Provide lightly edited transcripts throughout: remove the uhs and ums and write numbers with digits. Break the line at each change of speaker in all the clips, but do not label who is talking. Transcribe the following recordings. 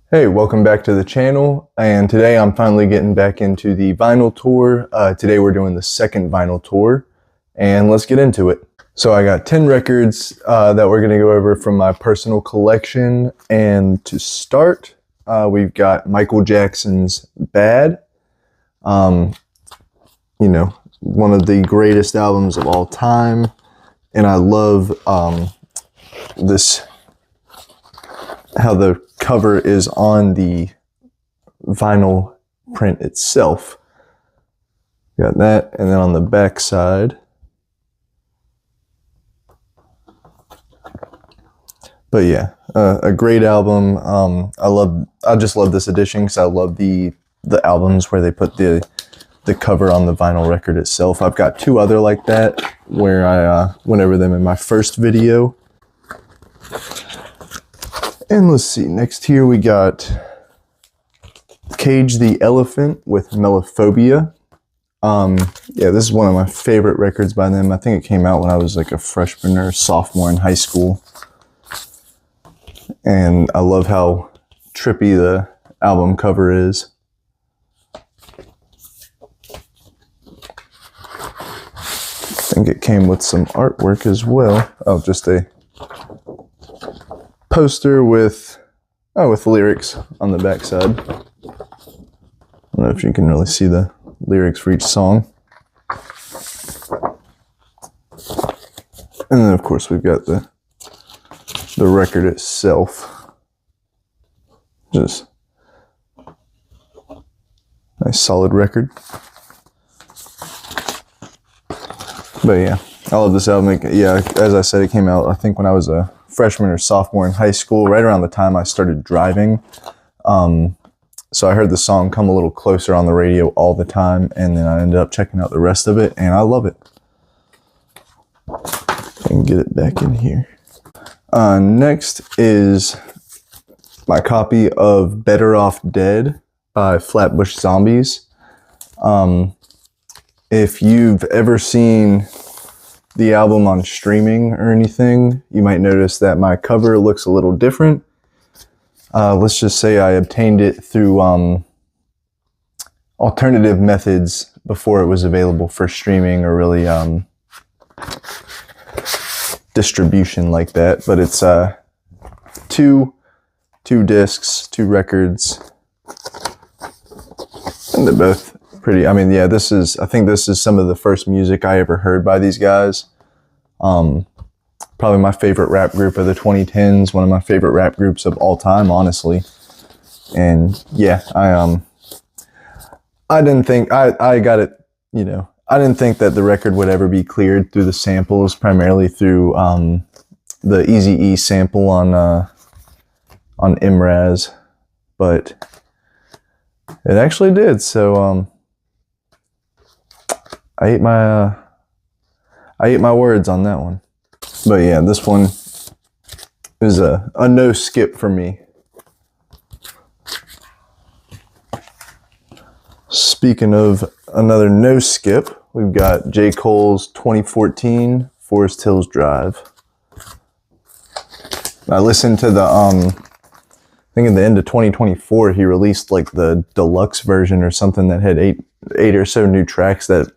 Hey, welcome back to the channel, and today I'm finally getting back into the vinyl tour. Today we're doing the second vinyl tour, and let's get into it. So I got 10 records that we're going to go over from my personal collection, and to start, we've got Michael Jackson's Bad. You know, one of the greatest albums of all time, and I love how the cover is on the vinyl print itself. Got that, and then on the back side. But yeah, a great album. I just love this edition because I love the albums where they put the cover on the vinyl record itself. I've got two other like that where I went over them in my first video. And let's see, next here we got Cage the Elephant with Melophobia. Yeah, this is one of my favorite records by them. I think it came out when I was like a freshman or sophomore in high school. And I love how trippy the album cover is. I think it came with some artwork as well. Oh, just a poster with lyrics on the back side. I don't know if you can really see the lyrics for each song. And then of course we've got the record itself. Just nice solid record. But yeah, I love this album. Yeah, as I said, it came out I think when I was a freshman or sophomore in high school, right around the time I started driving. So I heard the song Come a Little Closer on the radio all the time, and then I ended up checking out the rest of it, and I love it. I can get it back in here. Next is my copy of Better Off Dead by Flatbush Zombies. If you've ever seen the album on streaming or anything, you might notice that my cover looks a little different. Let's just say I obtained it through alternative methods before it was available for streaming or really distribution like that. But it's two discs, two records, and they're both pretty. I mean, yeah, I think this is some of the first music I ever heard by these guys. Probably my favorite rap group of the 2010s, one of my favorite rap groups of all time, honestly. And yeah, I didn't think, I got it, you know, I didn't think that the record would ever be cleared through the samples, primarily through the Eazy-E sample on MRAZ, but it actually did. So I ate my words on that one. But yeah, this one is a no skip for me. Speaking of another no skip, we've got J. Cole's 2014 Forest Hills Drive. I listened to I think at the end of 2024, he released like the deluxe version or something that had eight or so new tracks that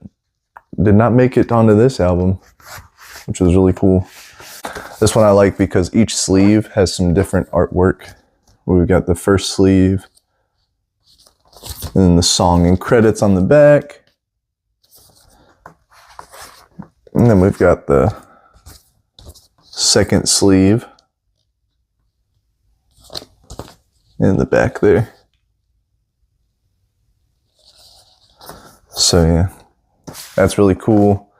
did not make it onto this album, which was really cool. This one I like because each sleeve has some different artwork. We've got the first sleeve, and then the song and credits on the back. And then we've got the second sleeve in the back there. So yeah, that's really cool.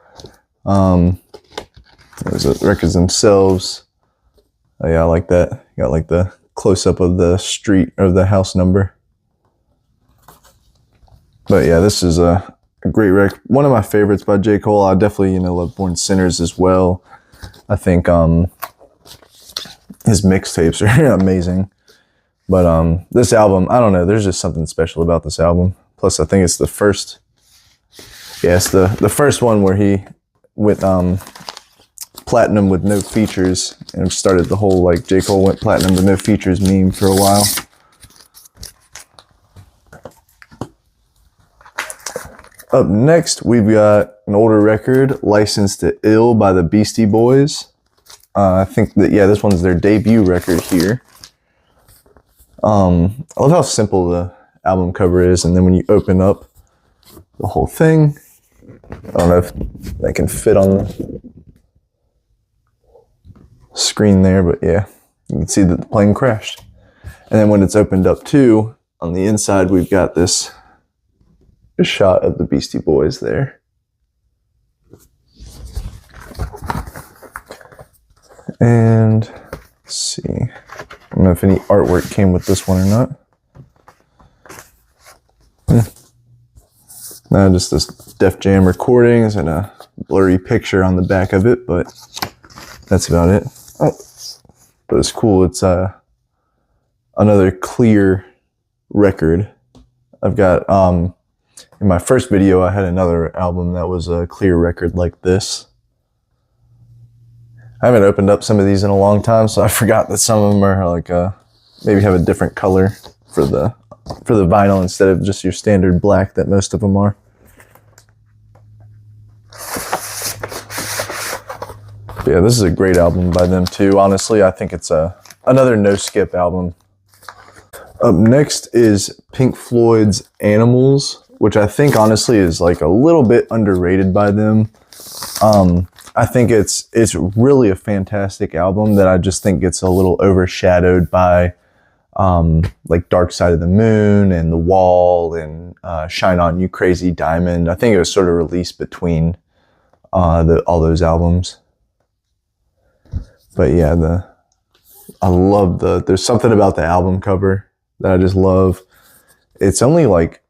There's the records themselves. Oh yeah, I like that. Got like the close-up of the street or the house number. But yeah, this is a great record. One of my favorites by J. Cole. I definitely, love Born Sinners as well. I think his mixtapes are amazing. But this album, I don't know, there's just something special about this album. Plus, I think it's the first, it's the first one where he went platinum with no features and started the whole like J. Cole went platinum with no features meme for a while. Up next, we've got an older record, Licensed to Ill by the Beastie Boys. I think that, yeah, this one's their debut record here. I love how simple the album cover is, and then when you open up the whole thing, I don't know if that can fit on the screen there, but yeah, you can see that the plane crashed. And then when it's opened up too, on the inside, we've got this shot of the Beastie Boys there. And let's see, I don't know if any artwork came with this one or not. No, just this Def Jam recordings and a blurry picture on the back of it, but that's about it. Oh, but it's cool. It's another clear record. I've got, in my first video, I had another album that was a clear record like this. I haven't opened up some of these in a long time, so I forgot that some of them are like, maybe have a different color for the vinyl instead of just your standard black that most of them are. But yeah, this is a great album by them too. Honestly, I think it's another no-skip album. Up next is Pink Floyd's Animals, which I think honestly is like a little bit underrated by them. I think it's really a fantastic album that I just think gets a little overshadowed by like Dark Side of the Moon and The Wall and Shine On You Crazy Diamond. I think it was sort of released between all those albums. But yeah, I love there's something about the album cover that I just love. It's only like,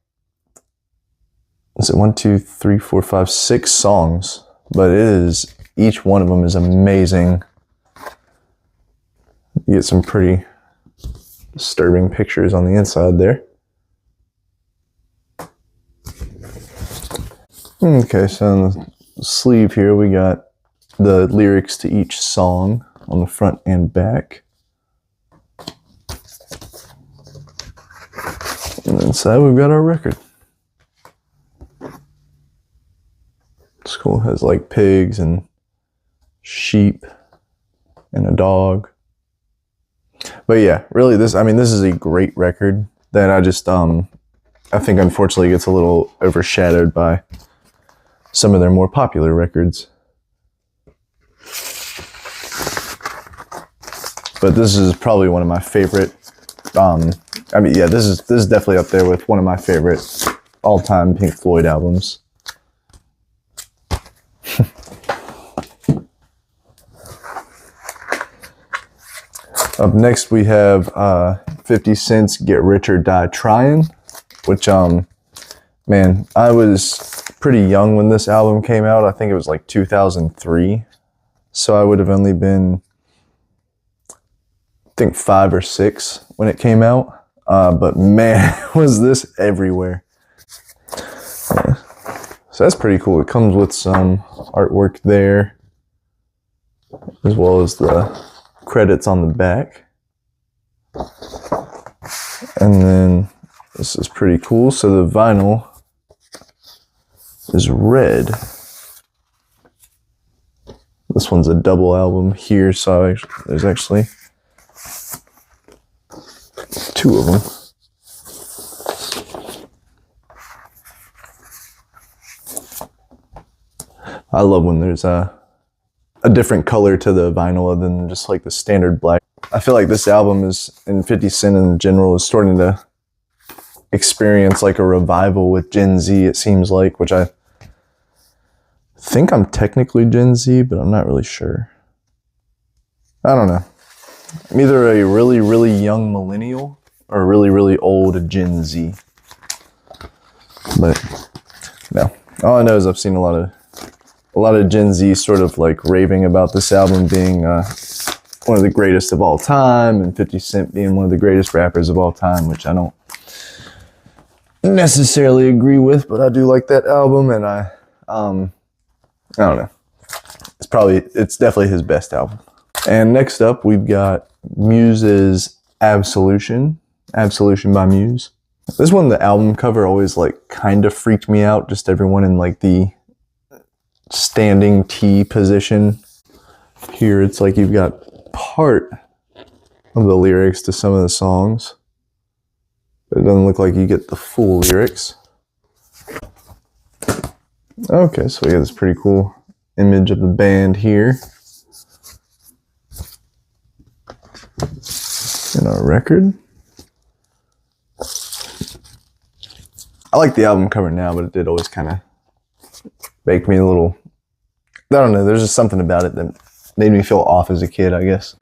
is it 1, 2, 3, 4, 5, 6 songs, but each one of them is amazing. You get some pretty disturbing pictures on the inside there. Okay, so on the sleeve here we got the lyrics to each song on the front and back. And inside we've got our record. It's cool. It has like pigs and sheep and a dog. But yeah, really this is a great record that I just I think unfortunately gets a little overshadowed by some of their more popular records. But this is probably one of my favorite this is definitely up there with one of my favorite all-time Pink Floyd albums. Up next we have 50 Cent's Get Rich or Die Trying, which man, I was pretty young when this album came out. I think it was like 2003, so I would have only been, I think, 5 or 6 when it came out. But man, was this everywhere. Yeah. So that's pretty cool. It comes with some artwork there, as well as the credits on the back. And then this is pretty cool. So the vinyl is red. This one's a double album here, so there's actually 2 of them. I love when there's a different color to the vinyl other than just like the standard black. I feel like this album and 50 Cent in general is starting to experience like a revival with Gen Z, it seems like, which I think I'm technically Gen Z, but I'm not really sure. I don't know. I'm either a really, really young millennial or a really, really old Gen Z. But no, all I know is I've seen a lot of Gen Z sort of like raving about this album being one of the greatest of all time, and 50 Cent being one of the greatest rappers of all time, which I don't necessarily agree with, but I do like that album, and I don't know. It's definitely his best album. And next up, we've got Muse's Absolution by Muse. This one, the album cover always like kind of freaked me out. Just everyone in like the standing T position. Here it's like you've got part of the lyrics to some of the songs, but it doesn't look like you get the full lyrics. Okay, so we got this pretty cool image of the band here. And our record. I like the album cover now, but it did always kind of make me a little, I don't know, there's just something about it that made me feel off as a kid, I guess.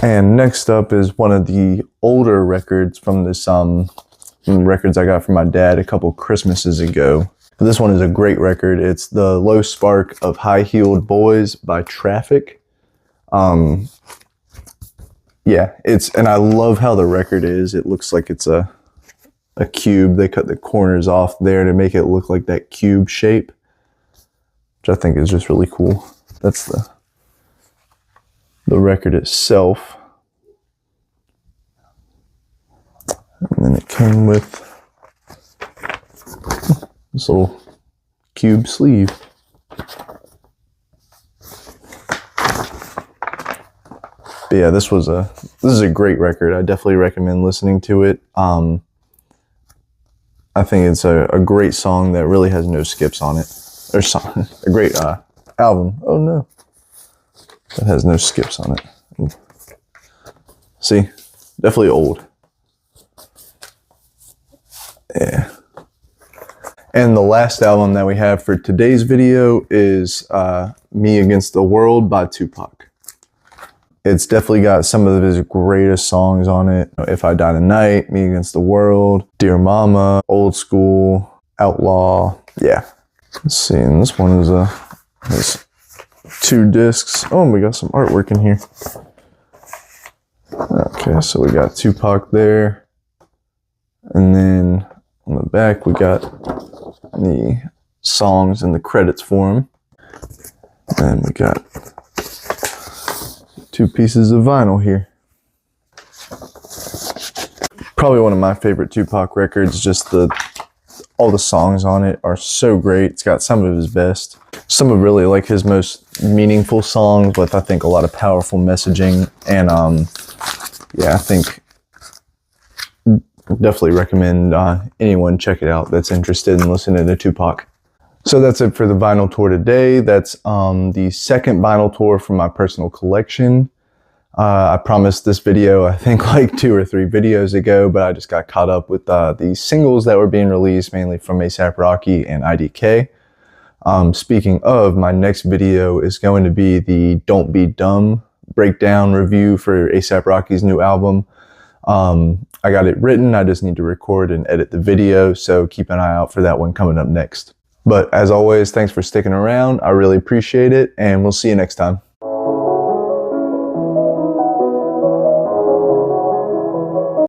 And next up is one of the older records from this, records I got from my dad a couple Christmases ago. This one is a great record. It's The Low Spark of High Heeled Boys by Traffic. Yeah, and I love how the record is. It looks like it's a cube. They cut the corners off there to make it look like that cube shape, which I think is just really cool. That's the record itself. And then it came with this little cube sleeve. But yeah, this is a great record. I definitely recommend listening to it. I think it's a great song that really has no skips on it. Or a great album. Oh no, that has no skips on it. See, definitely old. Yeah. And the last album that we have for today's video is Me Against the World by Tupac. It's definitely got some of his greatest songs on it. If I Die Tonight, Me Against the World, Dear Mama, Old School, Outlaw. Yeah. Let's see, and this one is has 2 discs. Oh, we got some artwork in here. Okay, so we got Tupac there. And then on the back, we got the songs and the credits for him. And we got 2 pieces of vinyl here. Probably one of my favorite Tupac records. Just all the songs on it are so great. It's got some of his best, some of really like his most meaningful songs with I think a lot of powerful messaging. And yeah, I think definitely recommend anyone check it out that's interested in listening to Tupac. So that's it for the vinyl tour today. That's the second vinyl tour from my personal collection. I promised this video, I think like 2 or 3 videos ago, but I just got caught up with the singles that were being released, mainly from A$AP Rocky and IDK. Speaking of, my next video is going to be the Don't Be Dumb breakdown review for A$AP Rocky's new album. I got it written, I just need to record and edit the video, so keep an eye out for that one coming up next. But as always, thanks for sticking around. I really appreciate it, and we'll see you next time.